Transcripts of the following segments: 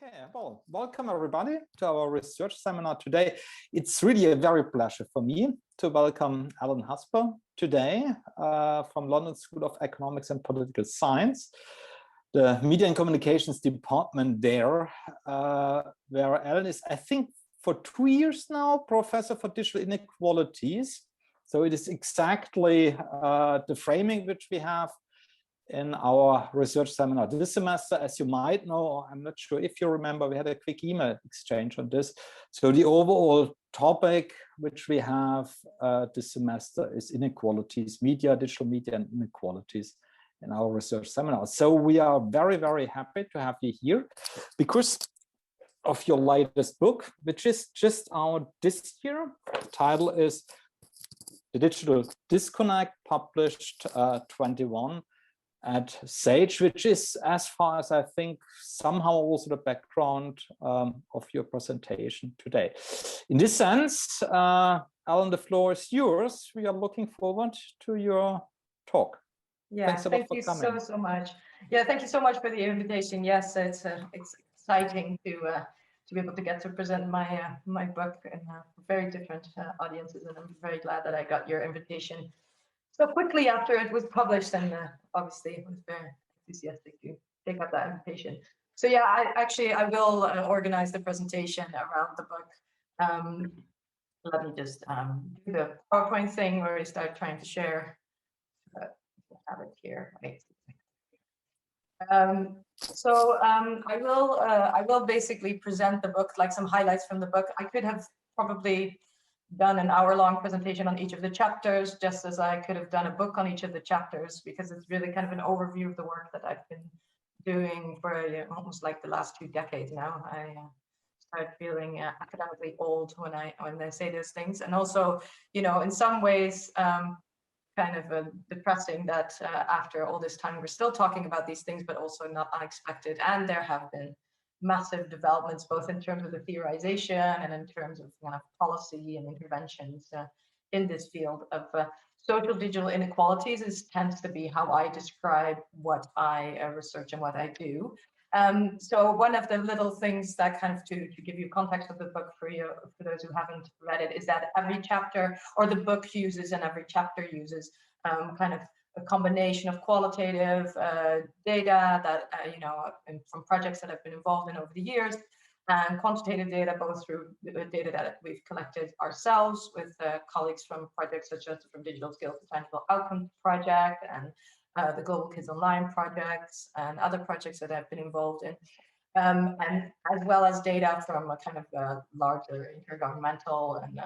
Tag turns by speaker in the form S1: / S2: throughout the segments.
S1: Okay, well, welcome everybody to our research seminar today. It's really a very pleasure for me to welcome Alan Helsper today from London School of Economics and Political Science, the Media and Communications Department there, where Alan is, I think, for 2 years now, Professor for Digital Inequalities. So it is exactly the framing which we have in our research seminar this semester. As you might know, or I'm not sure if you remember, we had a quick email exchange on this. So the overall topic which we have this semester is inequalities, digital media and inequalities in our research seminar. So we are very, very happy to have you here because of your latest book, which is just out this year. The title is The Digital Disconnect, published 21 at Sage, which is, as far as I think, somehow also the background of your presentation today. In this sense, Alan, the floor is yours. We are looking forward to your talk.
S2: Yeah,
S1: thanks a lot for
S2: coming.
S1: coming.
S2: so much. Yeah, thank you so much for the invitation. Yes, it's exciting to be able to get to present my book in very different audiences, and I'm very glad that I got your invitation so quickly after it was published, and obviously was very enthusiastic to take up that invitation. So yeah, I will organize the presentation around the book. Let me just do the PowerPoint thing where I start trying to share. Have it here, right? I will basically present the book, like some highlights from the book. I could have probably done an hour-long presentation on each of the chapters, just as I could have done a book on each of the chapters, because it's really kind of an overview of the work that I've been doing for almost like the last 2 decades now. I started feeling academically old when I say those things, and also, in some ways, kind of depressing that after all this time we're still talking about these things, but also not unexpected. And there have been massive developments, both in terms of the theorization and in terms of policy and interventions in this field of social digital inequalities. Tends to be how I describe what I research and what I do. So one of the little things that kind of to give you context of the book for those who haven't read it, is that every chapter, or the book uses, and every chapter uses kind of a combination of qualitative data that from projects that I've been involved in over the years, and quantitative data, both through data that we've collected ourselves with colleagues from projects such as from Digital Skills to Tangible Outcomes project, and the Global Kids Online projects, and other projects that I've been involved in, and as well as data from a kind of larger intergovernmental and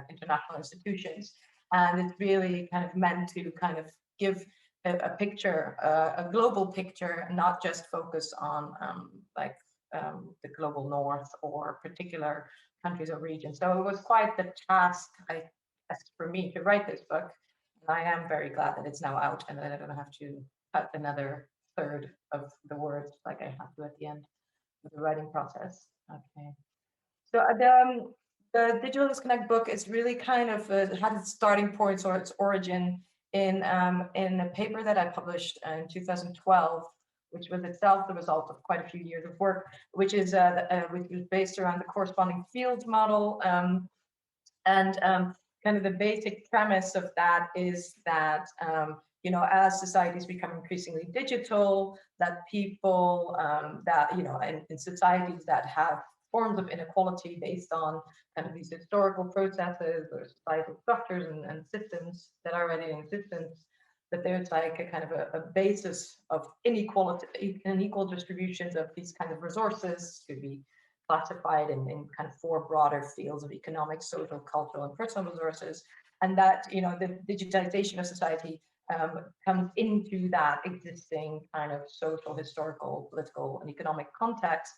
S2: international institutions. And it's really kind of meant to kind of give a picture, a global picture, and not just focus on the global north or particular countries or regions. So it was quite the task, for me, to write this book. And I am very glad that it's now out, and that I don't have to cut another third of the words like I have to at the end of the writing process. Okay. So the Digital Disconnect book is really kind of had its starting points, or its origin, in a paper that I published in 2012, which was itself the result of quite a few years of work, which was based around the corresponding field model. Kind of the basic premise of that is that as societies become increasingly digital, that people in societies that have forms of inequality based on kind of these historical processes or societal structures and systems that are already in existence, that there's like a kind of a basis of inequality, unequal distributions of these kind of resources to be classified in kind of 4 broader fields of economic, social, cultural, and personal resources, and that the digitization of society comes into that existing kind of social, historical, political, and economic context.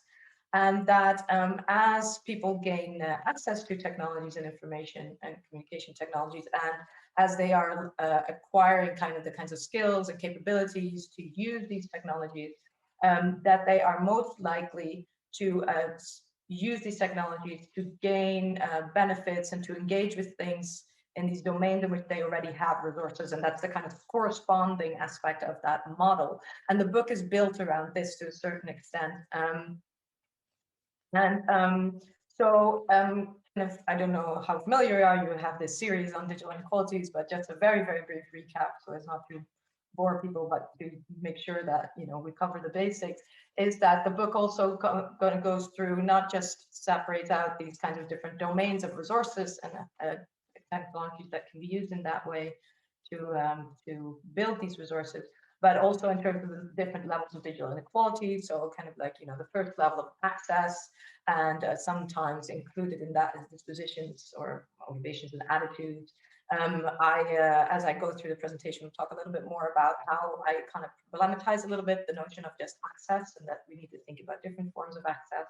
S2: And that as people gain access to technologies and information and communication technologies, and as they are acquiring kind of the kinds of skills and capabilities to use these technologies, that they are most likely to use these technologies to gain benefits and to engage with things in these domains in which they already have resources. And that's the kind of corresponding aspect of that model. And the book is built around this to a certain extent. And kind of, I don't know how familiar you are, you have this series on digital inequalities, but just a very, very brief recap, so as not to bore people, but to make sure that, you know, we cover the basics, is that the book also goes through, not just separates out these kinds of different domains of resources and technologies that can be used in that way to build these resources, but also in terms of the different levels of digital inequality. So kind of like, you know, the first level of access, and sometimes included in that is dispositions or motivations and attitudes. As I go through the presentation, we'll talk a little bit more about how I kind of problematize a little bit the notion of just access, and that we need to think about different forms of access.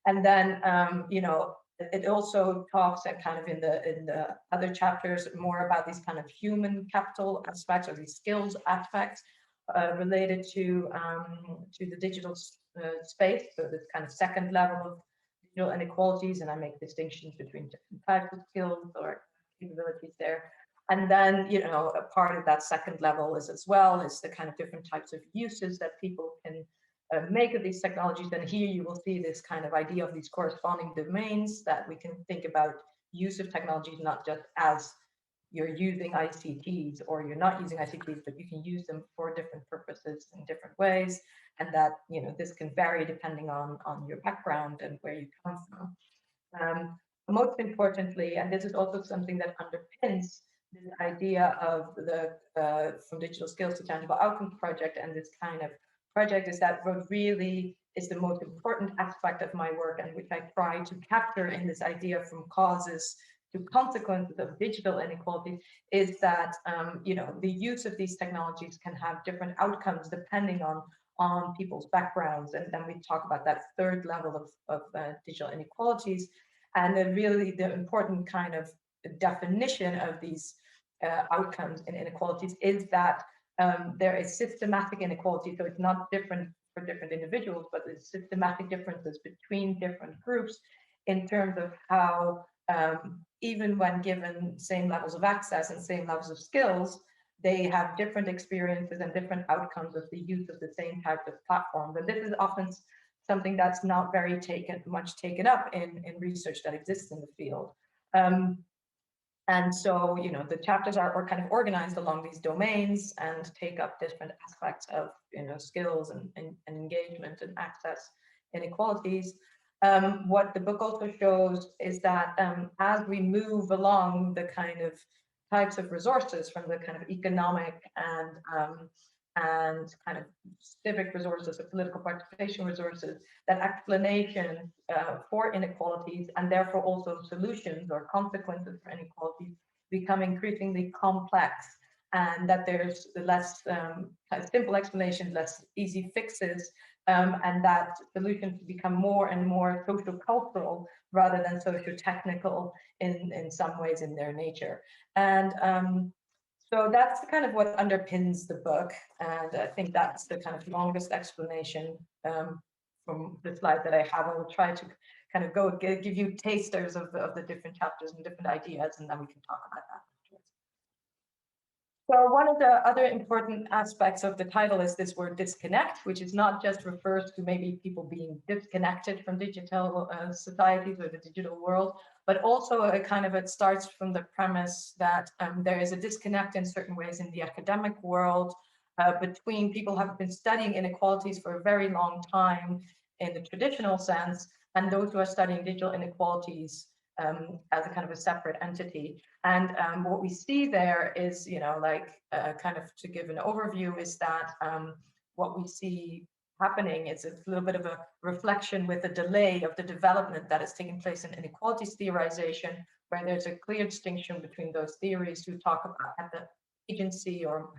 S2: And then, you know, it also talks and kind of in the other chapters more about these kind of human capital aspects, or these skills aspects related to the digital space. So this kind of second level of digital inequalities, and I make distinctions between different types of skills or capabilities there. And then, you know, a part of that second level is as well is the kind of different types of uses that people can make of these technologies. And here you will see this kind of idea of these corresponding domains that we can think about use of technologies, not just as you're using ICTs or you're not using ICTs, but you can use them for different purposes in different ways. And that, you know, this can vary depending on your background and where you come from. Most importantly, and this is also something that underpins this idea of the From Digital Skills to Tangible Outcomes project, and this kind of project, is that what really is the most important aspect of my work, and which I try to capture in this idea from causes to consequences of digital inequality, is that you know, the use of these technologies can have different outcomes depending on people's backgrounds. And then we talk about that third level of digital inequalities. And then really the important kind of definition of these outcomes in inequalities is that there is systematic inequality. So it's not different for different individuals, but there's systematic differences between different groups in terms of how, even when given same levels of access and same levels of skills, they have different experiences and different outcomes of the use of the same type of platforms. And this is often something that's not very much taken up in research that exists in the field. And so, you know, the chapters are kind of organized along these domains and take up different aspects of, you know, skills and engagement and access inequalities. What the book also shows is that as we move along the kind of types of resources from the kind of economic and kind of civic resources or political participation resources, that explanation for inequalities, and therefore also solutions or consequences for inequalities, become increasingly complex, and that there's less kind of simple explanations, less easy fixes, and that solutions become more and more socio-cultural rather than socio-technical in some ways in their nature. And so that's kind of what underpins the book, and I think that's the kind of longest explanation from the slide that I have. I will try to kind of give you tasters of the different chapters and different ideas, and then we can talk about that. So one of the other important aspects of the title is this word disconnect, which is not just refers to maybe people being disconnected from digital societies or the digital world, but also it starts from the premise that there is a disconnect in certain ways in the academic world between people who have been studying inequalities for a very long time in the traditional sense, and those who are studying digital inequalities as a kind of a separate entity. And what we see there is, you know, like kind of to give an overview, is that what we see happening is a little bit of a reflection with a delay of the development that is taking place in inequalities theorization, where there's a clear distinction between those theories who talk about at the agency or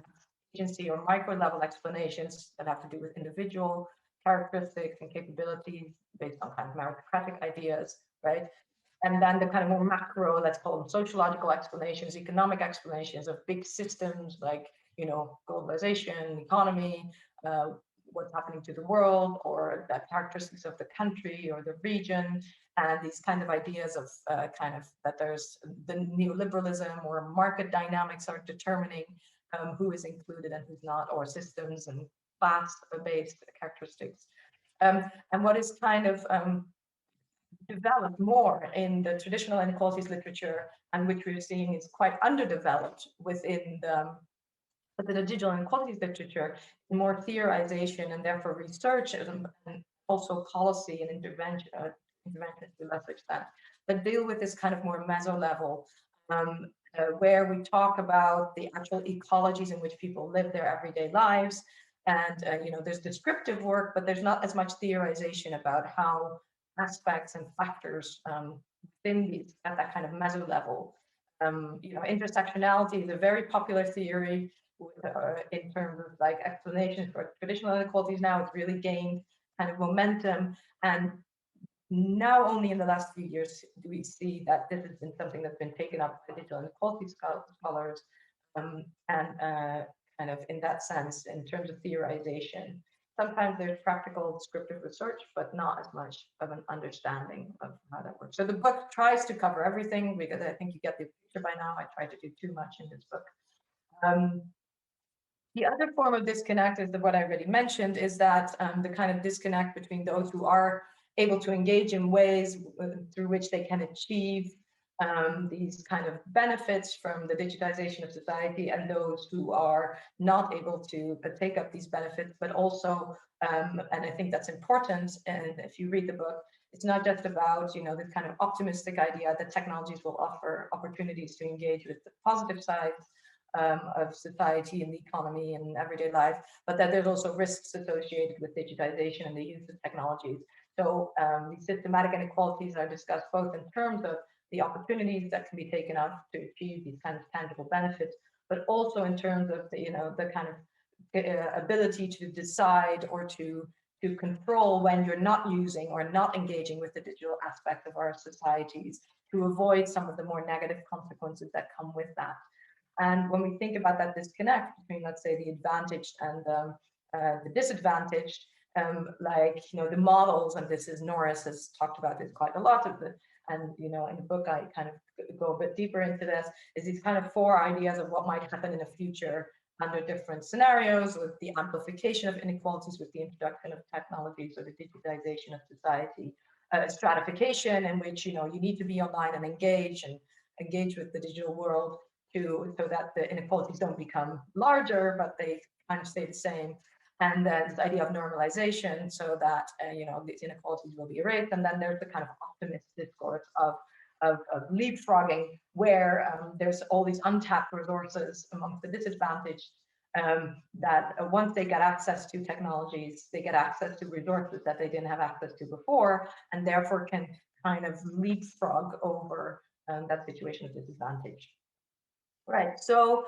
S2: micro level explanations that have to do with individual characteristics and capabilities based on kind of meritocratic ideas, right? And then the kind of more macro, let's call them sociological explanations, economic explanations of big systems like, you know, globalization, economy, what's happening to the world, or the characteristics of the country or the region, and these kind of ideas of that there's the neoliberalism or market dynamics are determining who is included and who's not, or systems and class-based characteristics. And what is kind of developed more in the traditional inequalities literature, and which we're seeing is quite underdeveloped within the digital inequalities literature, more theorization and therefore research and also policy and intervention to a lesser extent, that deal with this kind of more meso level, where we talk about the actual ecologies in which people live their everyday lives. And there's descriptive work, but there's not as much theorization about how aspects and factors within these at that kind of meso level. Intersectionality is a very popular theory in terms of like explanations for traditional inequalities. Now it's really gained kind of momentum, and now only in the last few years do we see that this has been something that's been taken up by digital inequality scholars, and kind of in that sense, in terms of theorization. Sometimes there's practical descriptive research, but not as much of an understanding of how that works. So the book tries to cover everything, because I think you get the picture by now. I tried to do too much in this book. The other form of disconnect is what I already mentioned, is that the kind of disconnect between those who are able to engage in ways through which they can achieve these kind of benefits from the digitization of society, and those who are not able to take up these benefits, but also, and I think that's important, and if you read the book, it's not just about, this kind of optimistic idea that technologies will offer opportunities to engage with the positive sides of society and the economy and everyday life, but that there's also risks associated with digitization and the use of technologies. So these systematic inequalities are discussed both in terms of the opportunities that can be taken up to achieve these kind of tangible benefits, but also in terms of the kind of ability to decide or to control when you're not using or not engaging with the digital aspect of our societies, to avoid some of the more negative consequences that come with that. And when we think about that disconnect between, let's say, the advantaged and the disadvantaged, the models, and this is Norris has talked about this quite a lot, and in the book I kind of go a bit deeper into this, is these kind of 4 ideas of what might happen in the future under different scenarios, with the amplification of inequalities, with the introduction of technologies, or the digitization of society, stratification, in which you need to be online and engage with the digital world, so that the inequalities don't become larger, but they kind of stay the same. And then this idea of normalization, so that these inequalities will be erased. And then there's the kind of optimist discourse of leapfrogging, where there's all these untapped resources amongst the disadvantaged, that once they get access to technologies, they get access to resources that they didn't have access to before, and therefore can kind of leapfrog over that situation of disadvantage. Right, so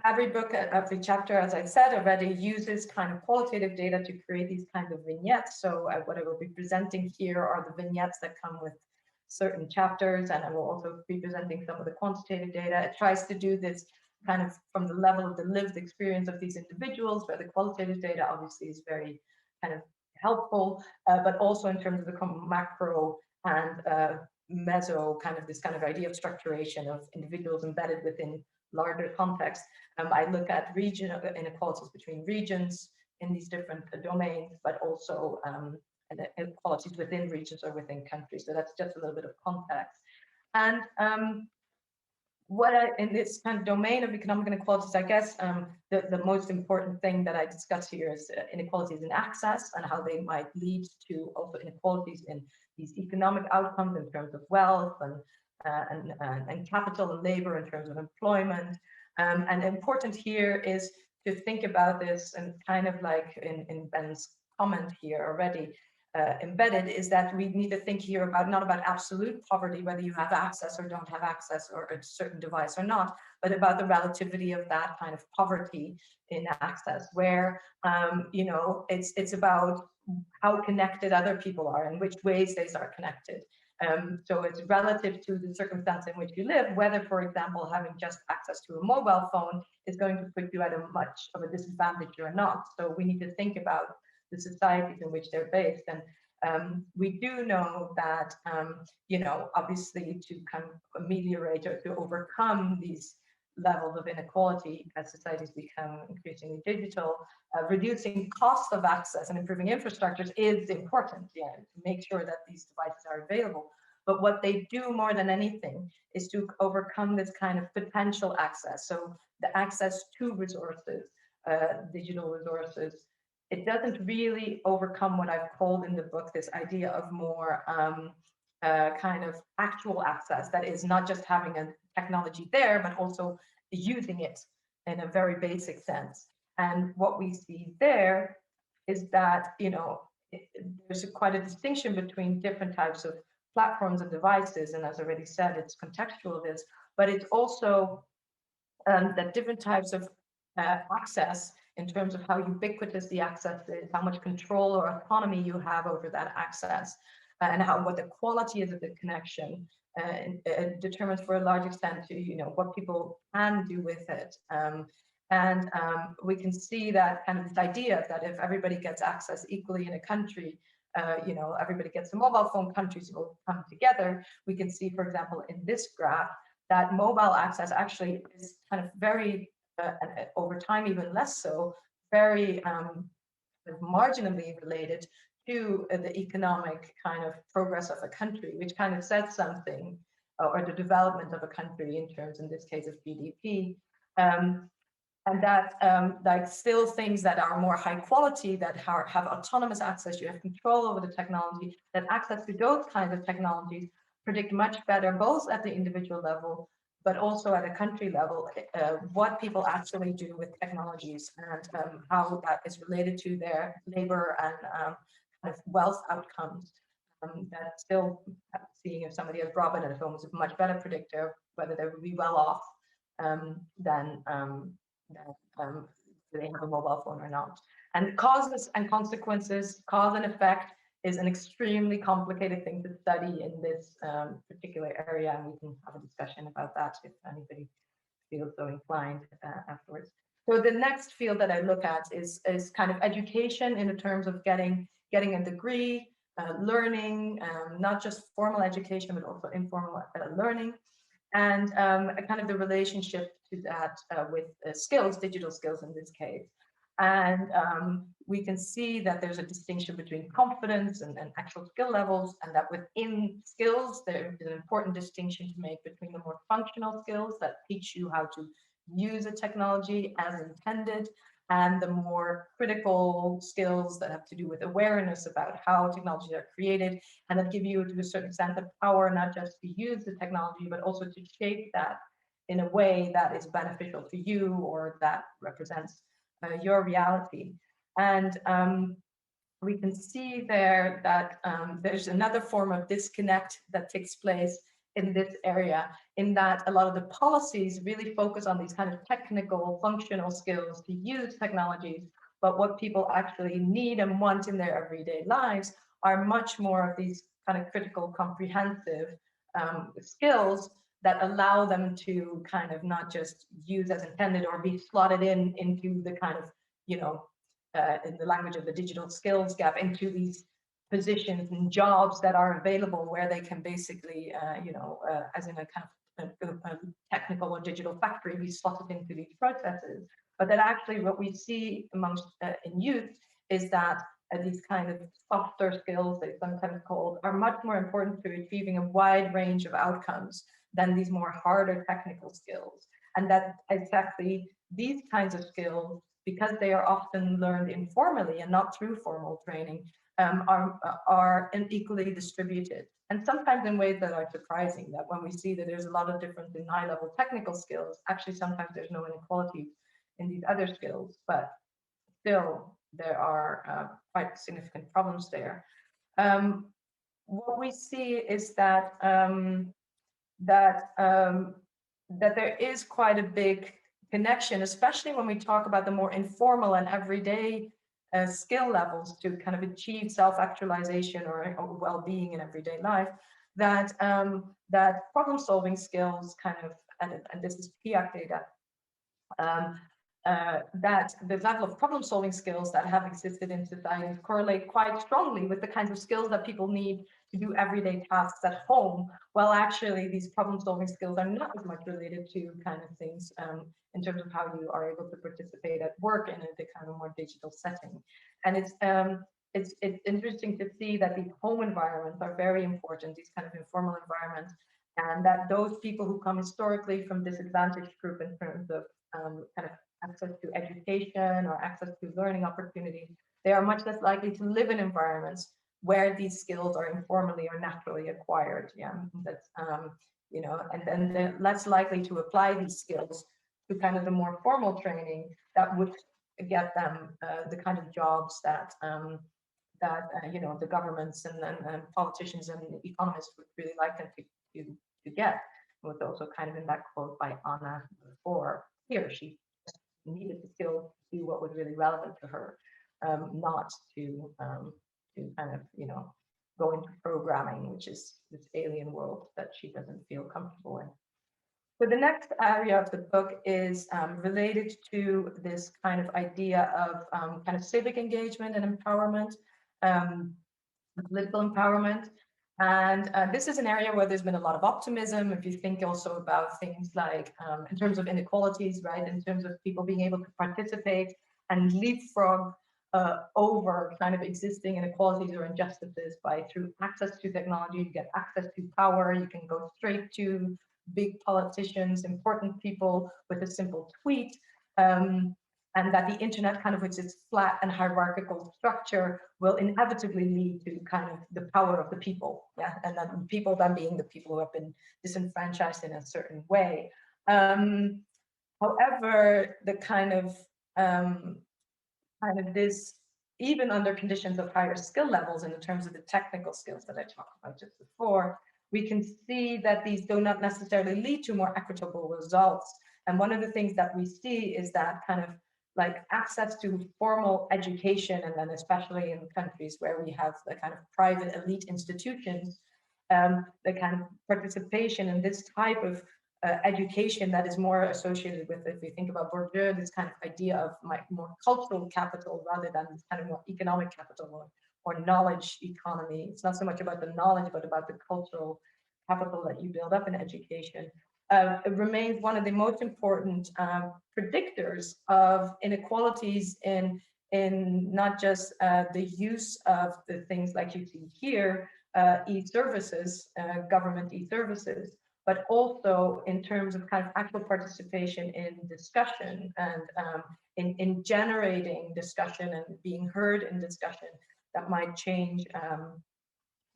S2: every book, every chapter, as I said already, uses kind of qualitative data to create these kinds of vignettes. So what I will be presenting here are the vignettes that come with certain chapters, and I will also be presenting some of the quantitative data. It tries to do this kind of from the level of the lived experience of these individuals, where the qualitative data obviously is very kind of helpful, but also in terms of the macro and meso, kind of this kind of idea of structuration of individuals embedded within larger context. I look at regional inequalities between regions in these different domains, but also inequalities within regions or within countries. So that's just a little bit of context. And in this kind of domain of economic inequalities, I guess the most important thing that I discuss here is inequalities in access, and how they might lead to also inequalities in these economic outcomes in terms of wealth and capital and labor, in terms of employment. And important here is to think about this, and kind of like in Ben's comment here already, embedded, is that we need to think here about not about absolute poverty, whether you have access or don't have access, or a certain device or not, but about the relativity of that kind of poverty in access, where it's about how connected other people are, and which ways they are connected. So it's relative to the circumstance in which you live, whether, for example, having just access to a mobile phone is going to put you at a much of a disadvantage or not. So we need to think about the societies in which they're based. And we do know that, obviously to kind of ameliorate or to overcome these levels of inequality as societies become increasingly digital. Reducing cost of access and improving infrastructures is important, yeah, to make sure that these devices are available. But what they do more than anything is to overcome this kind of potential access. So the access to resources, digital resources, it doesn't really overcome what I've called in the book this idea of more kind of actual access, that is not just having a technology there, but also using it in a very basic sense. And what we see there is that, you know, there's quite a distinction between different types of platforms and devices. And as I already said, it's contextual this, but it's also that different types of access in terms of how ubiquitous the access is, how much control or autonomy you have over that access, and what the quality is of the connection determines for a large extent to, you know, what people can do with it. We can see that kind of this idea that if everybody gets access equally in a country, you know, everybody gets a mobile phone, countries will come together. We can see, for example, in this graph, that mobile access actually is kind of very, over time even less so, very marginally related to the economic kind of progress of a country, which kind of says something, or the development of a country in terms, in this case, of GDP. And that like still things that are more high quality, that have autonomous access, you have control over the technology, that access to those kinds of technologies predict much better, both at the individual level, but also at a country level, what people actually do with technologies, and how that is related to their labor and kind of wealth outcomes. That still, seeing if somebody has broadband at home is a much better predictor of whether they would be well off than do they have a mobile phone or not. And causes and consequences, cause and effect, is an extremely complicated thing to study in this particular area, and we can have a discussion about that if anybody feels so inclined afterwards. So the next field that I look at is kind of education in the terms of getting a degree, learning, not just formal education, but also informal learning, and kind of the relationship to that with skills, digital skills in this case. And we can see that there's a distinction between confidence and actual skill levels, and that within skills, there is an important distinction to make between the more functional skills that teach you how to use a technology as intended, and the more critical skills that have to do with awareness about how technologies are created, and that give you, to a certain extent, the power not just to use the technology, but also to shape that in a way that is beneficial to you, or that represents your reality. And we can see there that there's another form of disconnect that takes place in this area, in that a lot of the policies really focus on these kind of technical, functional skills to use technologies, but what people actually need and want in their everyday lives are much more of these kind of critical, comprehensive skills that allow them to kind of not just use as intended or be slotted into the kind of, you know, in the language of the digital skills gap, into these positions and jobs that are available where they can basically, you know, as in a kind of a technical or digital factory, be slotted into these processes. But that actually what we see amongst in youth is that these kind of softer skills, they sometimes called, are much more important to achieving a wide range of outcomes than these more harder technical skills. And that exactly these kinds of skills, because they are often learned informally and not through formal training, are unequally distributed. And sometimes in ways that are surprising, that when we see that there's a lot of difference in high-level technical skills, actually sometimes there's no inequality in these other skills, but still there are quite significant problems there. What we see is that that there is quite a big connection, especially when we talk about the more informal and everyday skill levels to kind of achieve self-actualization or well-being in everyday life, that that problem-solving skills kind of, and this is PIAC data, that the level of problem-solving skills that have existed in society correlate quite strongly with the kinds of skills that people need to do everyday tasks at home, while actually these problem-solving skills are not as much related to kind of things in terms of how you are able to participate at work in a kind of more digital setting. And it's interesting to see that these home environments are very important, these kind of informal environments, and that those people who come historically from disadvantaged group in terms of kind of access to education or access to learning opportunities, they are much less likely to live in environments where these skills are informally or naturally acquired. Yeah, that's you know, and then they're less likely to apply these skills to kind of the more formal training that would get them the kind of jobs that you know, the governments and politicians and economists would really like them to get. It was also kind of in that quote by Anna before. She needed the skill to do what was really relevant to her, not to kind of, you know, go into programming, which is this alien world that she doesn't feel comfortable in. So the next area of the book is related to this kind of idea of kind of civic engagement and empowerment, political empowerment. And this is an area where there's been a lot of optimism. If you think also about things like in terms of inequalities, right, in terms of people being able to participate and leapfrog over kind of existing inequalities or injustices by through access to technology, you get access to power, you can go straight to big politicians, important people with a simple tweet. And that the internet, kind of with its flat and hierarchical structure, will inevitably lead to kind of the power of the people, yeah, and then people then being the people who have been disenfranchised in a certain way. However, the kind of this, even under conditions of higher skill levels in terms of the technical skills that I talked about just before, we can see that these do not necessarily lead to more equitable results. And one of the things that we see is that kind of like access to formal education, and then especially in countries where we have the kind of private elite institutions, the kind of participation in this type of education that is more associated with, if we think about Bourdieu, this kind of idea of more cultural capital rather than this kind of more economic capital or knowledge economy. It's not so much about the knowledge, but about the cultural capital that you build up in education. It remains one of the most important predictors of inequalities in not just the use of the things like you see here, e-services, government e-services, but also in terms of kind of actual participation in discussion and in generating discussion and being heard in discussion that might change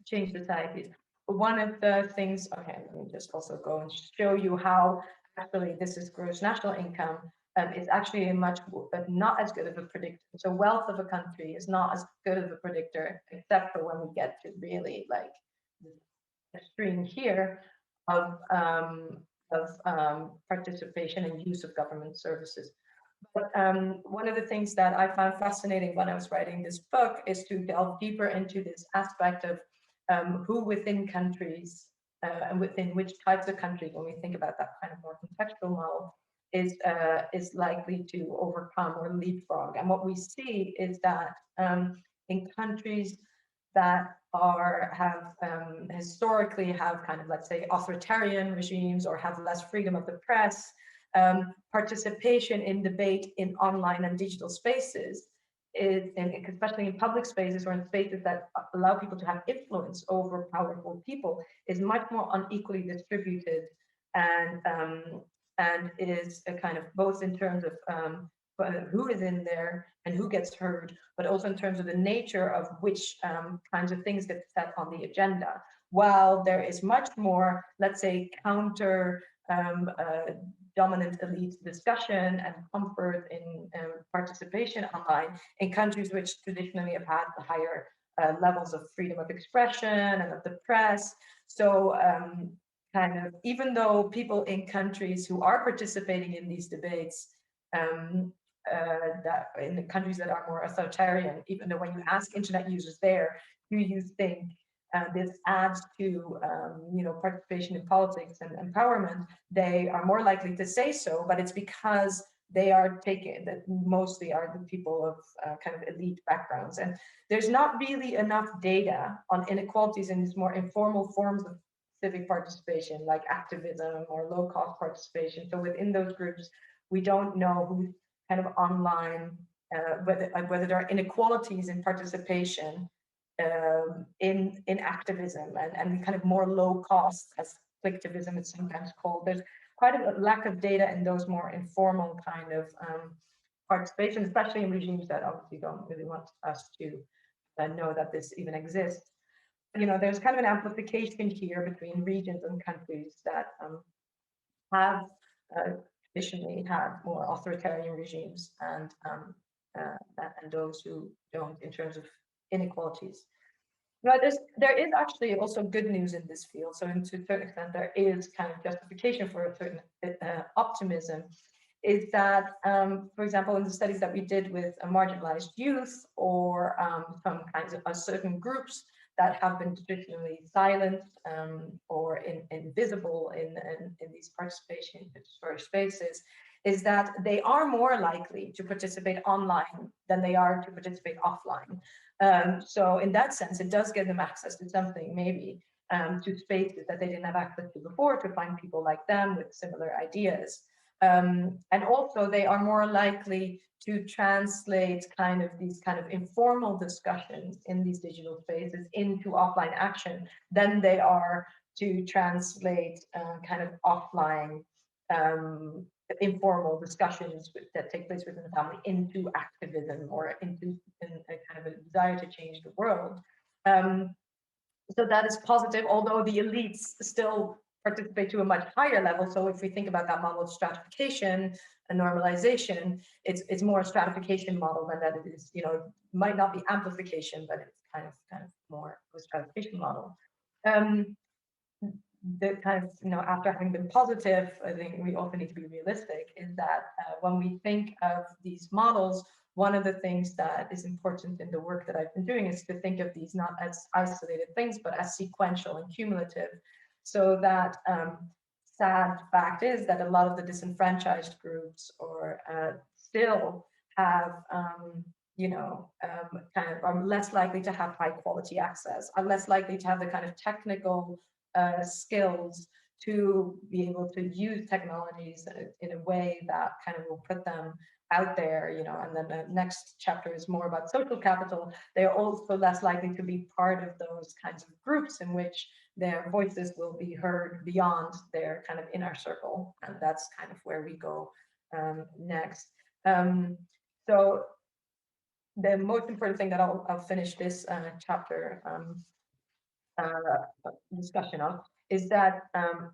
S2: societies. One of the things, okay, let me just also go and show you how actually this is gross national income. Is actually a much not as good of a predictor. So wealth of a country is not as good of a predictor, except for when we get to really like the extreme here of participation and use of government services. But one of the things that I found fascinating when I was writing this book is to delve deeper into this aspect of who within countries and within which types of countries, when we think about that kind of more contextual model, is likely to overcome or leapfrog. And what we see is that in countries that have historically have kind of, let's say, authoritarian regimes or have less freedom of the press, participation in debate in online and digital spaces is, and especially in public spaces or in spaces that allow people to have influence over powerful people, is much more unequally distributed, and it is a kind of both in terms of who is in there and who gets heard, but also in terms of the nature of which kinds of things get set on the agenda. While there is much more, let's say, counter dominant elite discussion and comfort in participation online in countries which traditionally have had the higher levels of freedom of expression and of the press. So kind of, even though people in countries who are participating in these debates, that in the countries that are more authoritarian, even though when you ask internet users there, do you think this adds to participation in politics and empowerment, they are more likely to say so, but it's because they are taken, that mostly are the people of kind of elite backgrounds. And there's not really enough data on inequalities in these more informal forms of civic participation, like activism or low-cost participation. So within those groups, we don't know who's kind of online, whether there are inequalities in participation in activism and kind of more low cost, as collectivism is sometimes called. There's quite a lack of data in those more informal kind of participation, especially in regimes that obviously don't really want us to know that this even exists. You know, there's kind of an amplification here between regions and countries that have traditionally had more authoritarian regimes and those who don't, in terms of inequalities. But there is actually also good news in this field. So to a certain extent, there is kind of justification for a certain optimism, is that, for example, in the studies that we did with marginalized youth or some kinds of certain groups that have been traditionally silenced or invisible in these participatory spaces, is that they are more likely to participate online than they are to participate offline. So in that sense, it does give them access to something, maybe to spaces that they didn't have access to before, to find people like them with similar ideas. And also they are more likely to translate kind of these kind of informal discussions in these digital spaces into offline action than they are to translate kind of offline informal discussions that take place within the family into activism or into a kind of a desire to change the world. So that is positive, although the elites still participate to a much higher level. So if we think about that model of stratification and normalization, it's more a stratification model than that it is, you know, might not be amplification, but it's kind of more a stratification model. The kind of, you know, after having been positive, I think we also need to be realistic, is that when we think of these models, one of the things that is important in the work that I've been doing is to think of these not as isolated things, but as sequential and cumulative. So that sad fact is that a lot of the disenfranchised groups or still have, you know, kind of are less likely to have high quality access, are less likely to have the kind of technical skills to be able to use technologies in a way that kind of will put them out there, you know. And then the next chapter is more about social capital. They are also less likely to be part of those kinds of groups in which their voices will be heard beyond their kind of inner circle. And that's kind of where we go next. So the most important thing that I'll finish this chapter discussion of is that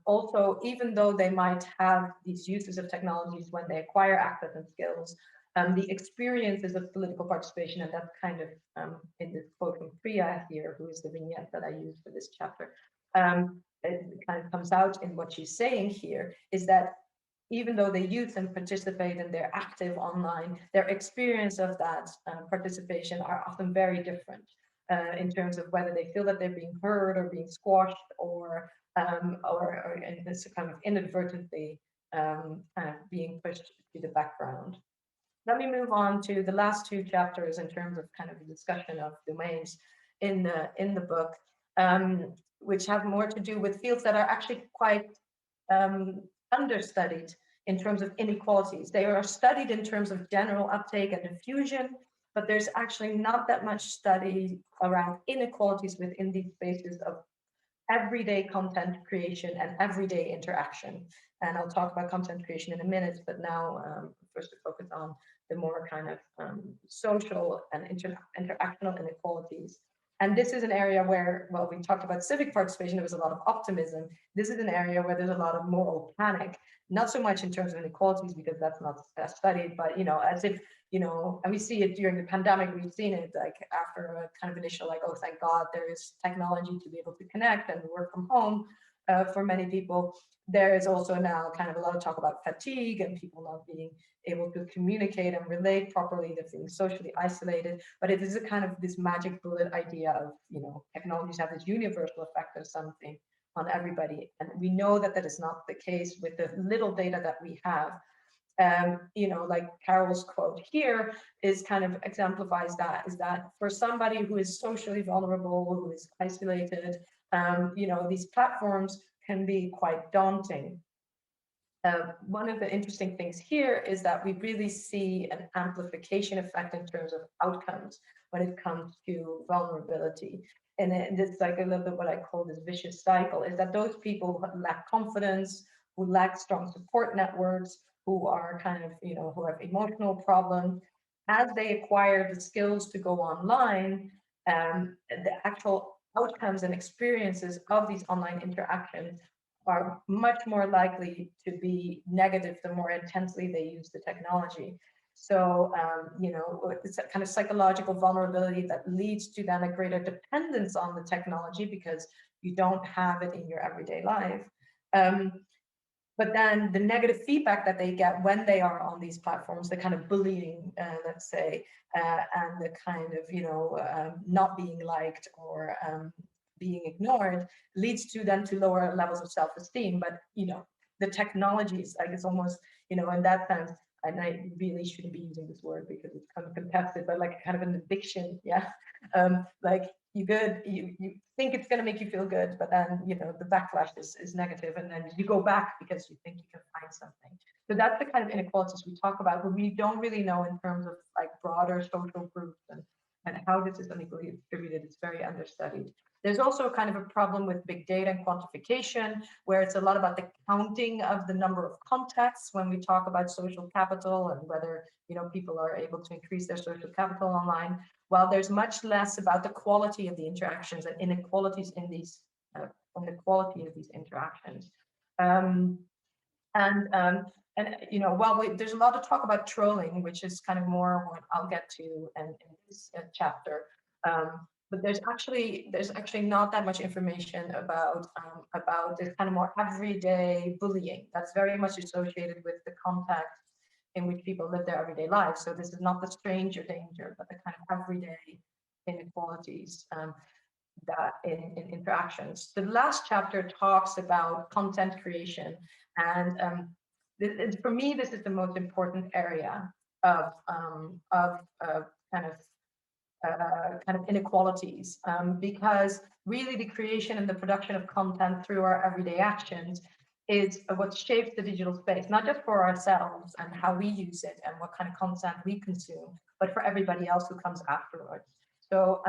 S2: also, even though they might have these uses of technologies when they acquire access and skills, the experiences of political participation, and that's kind of in this quote from Priya here, who is the vignette that I used for this chapter, it kind of comes out in what she's saying here, is that even though they use and participate and they're active online, their experience of that participation are often very different. In terms of whether they feel that they're being heard or being squashed or in this kind of inadvertently kind of being pushed to the background. Let me move on to the last two chapters in terms of kind of the discussion of domains in the book, which have more to do with fields that are actually quite understudied in terms of inequalities. They are studied in terms of general uptake and diffusion, but there's actually not that much study around inequalities within these spaces of everyday content creation and everyday interaction. And I'll talk about content creation in a minute, but now first to focus on the more kind of social and interactional inequalities. And this is an area where, well, we talked about civic participation, there was a lot of optimism. This is an area where there's a lot of moral panic, not so much in terms of inequalities, because that's not studied, but, you know, as if, you know, and we see it during the pandemic, we've seen it like after a kind of initial, like, oh, thank God there is technology to be able to connect and work from home for many people. There is also now kind of a lot of talk about fatigue and people not being able to communicate and relate properly, they're being socially isolated. But it is a kind of this magic bullet idea of, you know, technologies have this universal effect of something on everybody. And we know that that is not the case with the little data that we have. you know, like Carol's quote here is kind of exemplifies that, is that for somebody who is socially vulnerable, who is isolated, you know, these platforms can be quite daunting. One of the interesting things here is that we really see an amplification effect in terms of outcomes when it comes to vulnerability. And it's like a little bit what I call this vicious cycle, is that those people who lack confidence, who lack strong support networks, who are kind of, you know, who have emotional problems, as they acquire the skills to go online, the actual outcomes and experiences of these online interactions are much more likely to be negative the more intensely they use the technology. So, you know, it's a kind of psychological vulnerability that leads to then a greater dependence on the technology because you don't have it in your everyday life. But then the negative feedback that they get when they are on these platforms, the kind of bullying, let's say, and the kind of, you know, not being liked or being ignored, leads to then to lower levels of self-esteem. But, you know, the technology is like, it's almost, you know, in that sense, and I really shouldn't be using this word because it's kind of contested, but like kind of an addiction, yeah. Like you think it's going to make you feel good, but then, you know, the backlash is negative, and then you go back because you think you can find something. So that's the kind of inequalities we talk about, but we don't really know in terms of like broader social groups and how this is unequally distributed. It's very understudied. There's also kind of a problem with big data and quantification, where it's a lot about the counting of the number of contacts when we talk about social capital and whether, you know, people are able to increase their social capital online, while there's much less about the quality of the interactions and inequalities in these, on the quality of these interactions. And you know, while there's a lot of talk about trolling, which is kind of more what I'll get to in this chapter. But there's actually not that much information about this kind of more everyday bullying that's very much associated with the context in which people live their everyday lives. So this is not the stranger danger, but the kind of everyday inequalities that in interactions. The last chapter talks about content creation, and for me, this is the most important area of kind of inequalities, because really the creation and the production of content through our everyday actions is what shapes the digital space, not just for ourselves and how we use it and what kind of content we consume, but for everybody else who comes afterwards. So,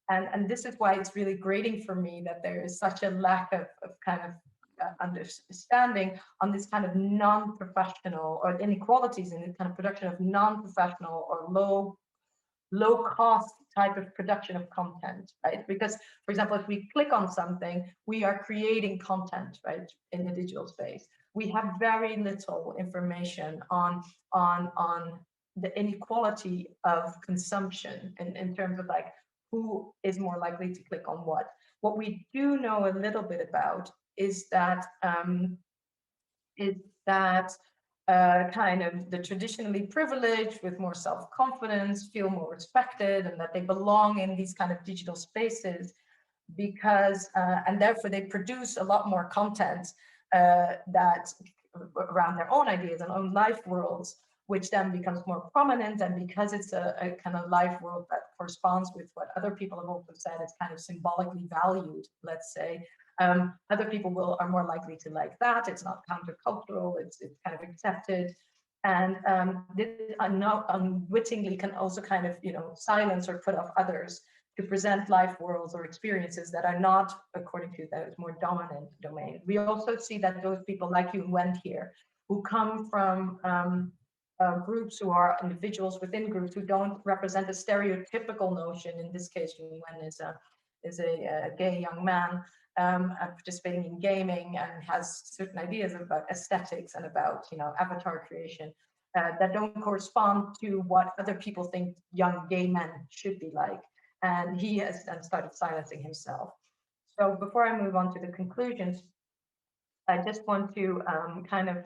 S2: and this is why it's really grating for me that there is such a lack of kind of understanding on this kind of non-professional, or inequalities in the kind of production of non-professional or low cost type of production of content, right? Because, for example, if we click on something, we are creating content, right, in the digital space. We have very little information on the inequality of consumption in terms of like who is more likely to click on what. What we do know a little bit about is that kind of the traditionally privileged with more self-confidence feel more respected and that they belong in these kind of digital spaces because, and therefore they produce a lot more content that around their own ideas and own life worlds, which then becomes more prominent. And because it's a kind of life world that corresponds with what other people have also said, it's kind of symbolically valued, let's say, other people are more likely to like that. It's not countercultural, it's kind of accepted. And this unwittingly can also kind of, you know, silence or put off others to present life worlds or experiences that are not according to those more dominant domain. We also see that those people like you and Wendy here, who come from groups who are individuals within groups who don't represent a stereotypical notion. In this case, Wen is a gay young man participating in gaming and has certain ideas about aesthetics and about, you know, avatar creation that don't correspond to what other people think young gay men should be like. And he has then started silencing himself. So before I move on to the conclusions, I just want to kind of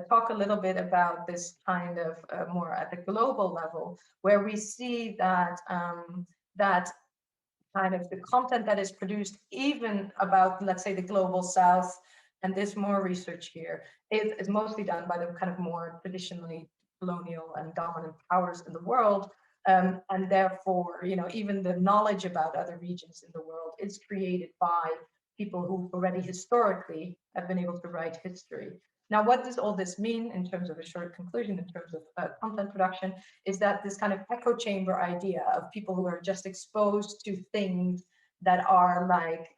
S2: talk a little bit about this kind of more at the global level, where we see that that kind of the content that is produced, even about, let's say, the global south, And this more research here is mostly done by the kind of more traditionally colonial and dominant powers in the world. And therefore, even the knowledge about other regions in the world is created by people who already historically have been able to write history. Now, what does all this mean in terms of a short conclusion, in terms of content production, is that this kind of echo chamber idea of people who are just exposed to things that are like,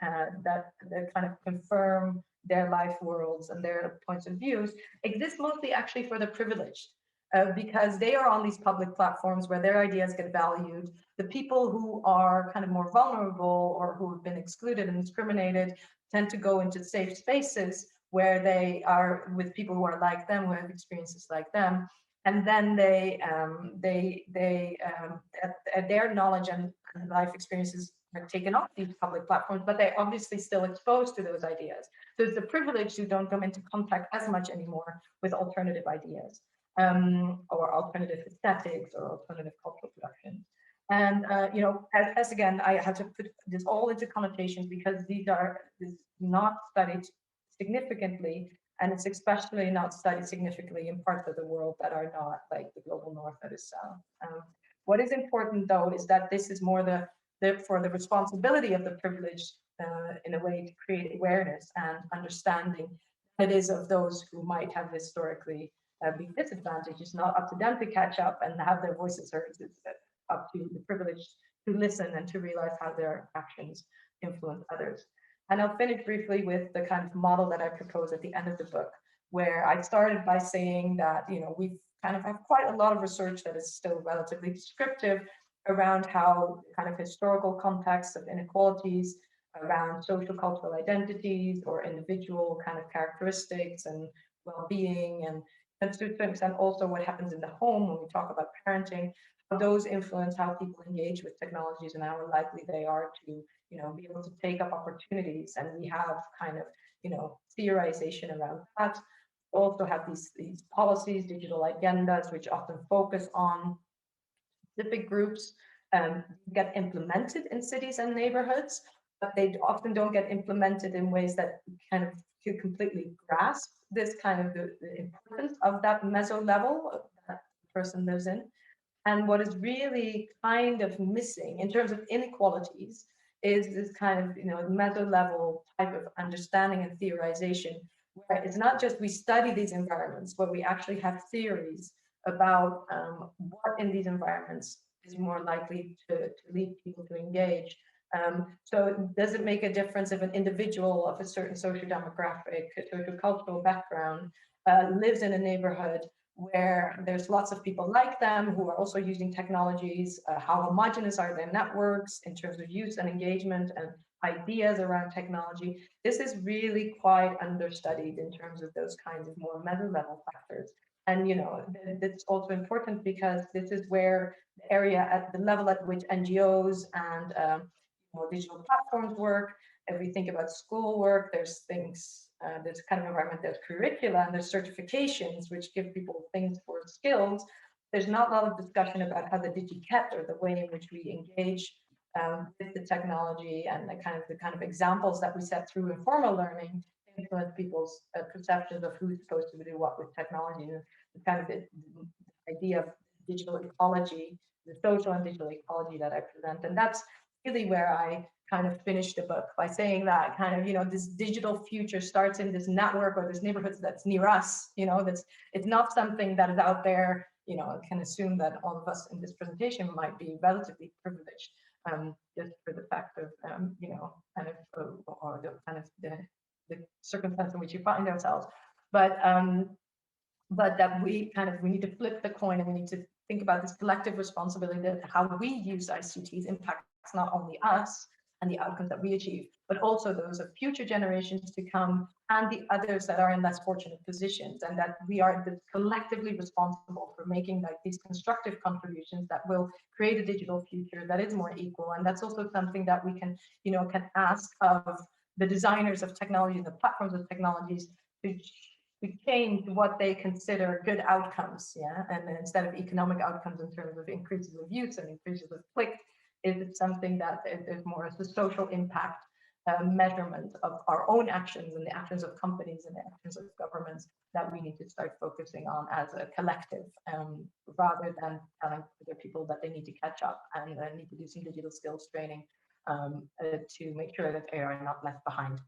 S2: that kind of confirm their life worlds and their points of views, exists mostly actually for the privileged. Because they are on these public platforms where their ideas get valued. The people who are kind of more vulnerable or who have been excluded and discriminated tend to go into safe spaces where they are with people who are like them, who have experiences like them, and then their knowledge and life experiences are taken off these public platforms, but they're obviously still exposed to those ideas. So it's the privileged who don't come into contact as much anymore with alternative ideas. Or alternative aesthetics or alternative cultural productions. And, as again, I have to put this all into connotations because this is not studied significantly, and it's especially not studied significantly in parts of the world that are not like the global north that is south. What is important though is that this is more for the responsibility of the privileged in a way to create awareness and understanding that it is of those who might have historically big disadvantage. It's not up to them to catch up and have their voices heard. It's up to the privileged to listen and to realize how their actions influence others. And I'll finish briefly with the kind of model that I propose at the end of the book, where I started by saying that, we kind of have quite a lot of research that is still relatively descriptive around how kind of historical context of inequalities around social cultural identities or individual kind of characteristics and well-being and to an extent also what happens in the home when we talk about parenting, how those influence how people engage with technologies and how likely they are to, be able to take up opportunities. And we have kind of, theorization around that. We also have these policies, digital agendas, which often focus on specific groups, get implemented in cities and neighborhoods, but they often don't get implemented in ways that kind of to completely grasp this kind of the importance of that meso level that the person lives in. And what is really kind of missing in terms of inequalities is this kind of, meso level type of understanding and theorization, where it's not just we study these environments, but we actually have theories about what in these environments is more likely to lead people to engage. So does it make a difference if an individual of a certain socio-demographic, socio-cultural background lives in a neighborhood where there's lots of people like them who are also using technologies? How homogeneous are their networks in terms of use and engagement and ideas around technology? This is really quite understudied in terms of those kinds of more meta-level factors. And it's also important because this is where the area at the level at which NGOs and digital platforms work. If we think about school work, there's things, there's kind of environment, there's curricula and there's certifications which give people things for skills. There's not a lot of discussion about how the DigiKet or the way in which we engage with the technology and the kind of examples that we set through informal learning influence people's perceptions of who's supposed to do what with technology. And the kind of the idea of digital ecology, the social and digital ecology that I present. And that's really where I kind of finished the book by saying that kind of, this digital future starts in this network or this neighborhood that's near us, it's not something that is out there, I can assume that all of us in this presentation might be relatively privileged, just for the fact of, or the kind of the circumstance in which you find ourselves. But that we need to flip the coin and we need to think about this collective responsibility that how we use ICTs impacts not only us and the outcomes that we achieve, but also those of future generations to come and the others that are in less fortunate positions, and that we are collectively responsible for making like these constructive contributions that will create a digital future that is more equal. And that's also something that we can ask of the designers of technology and the platforms of technologies to change what they consider good outcomes, and then instead of economic outcomes in terms of increases of use and increases of click, is it something that is more as the social impact measurement of our own actions and the actions of companies and the actions of governments that we need to start focusing on as a collective, rather than telling other people that they need to catch up and need to do some digital skills training to make sure that they are not left behind.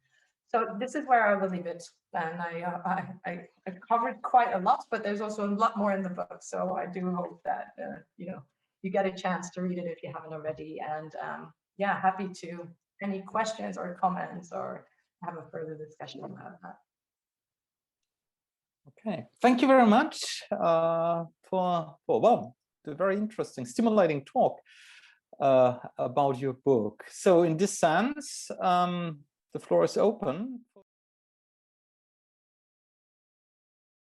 S2: So this is where I will leave it. And I covered quite a lot, but there's also a lot more in the book. So I do hope that, you get a chance to read it if you haven't already. And yeah, happy to any questions or comments or have a further discussion about that.
S1: Okay, thank you very much for the very interesting, stimulating talk about your book. So in this sense, the floor is open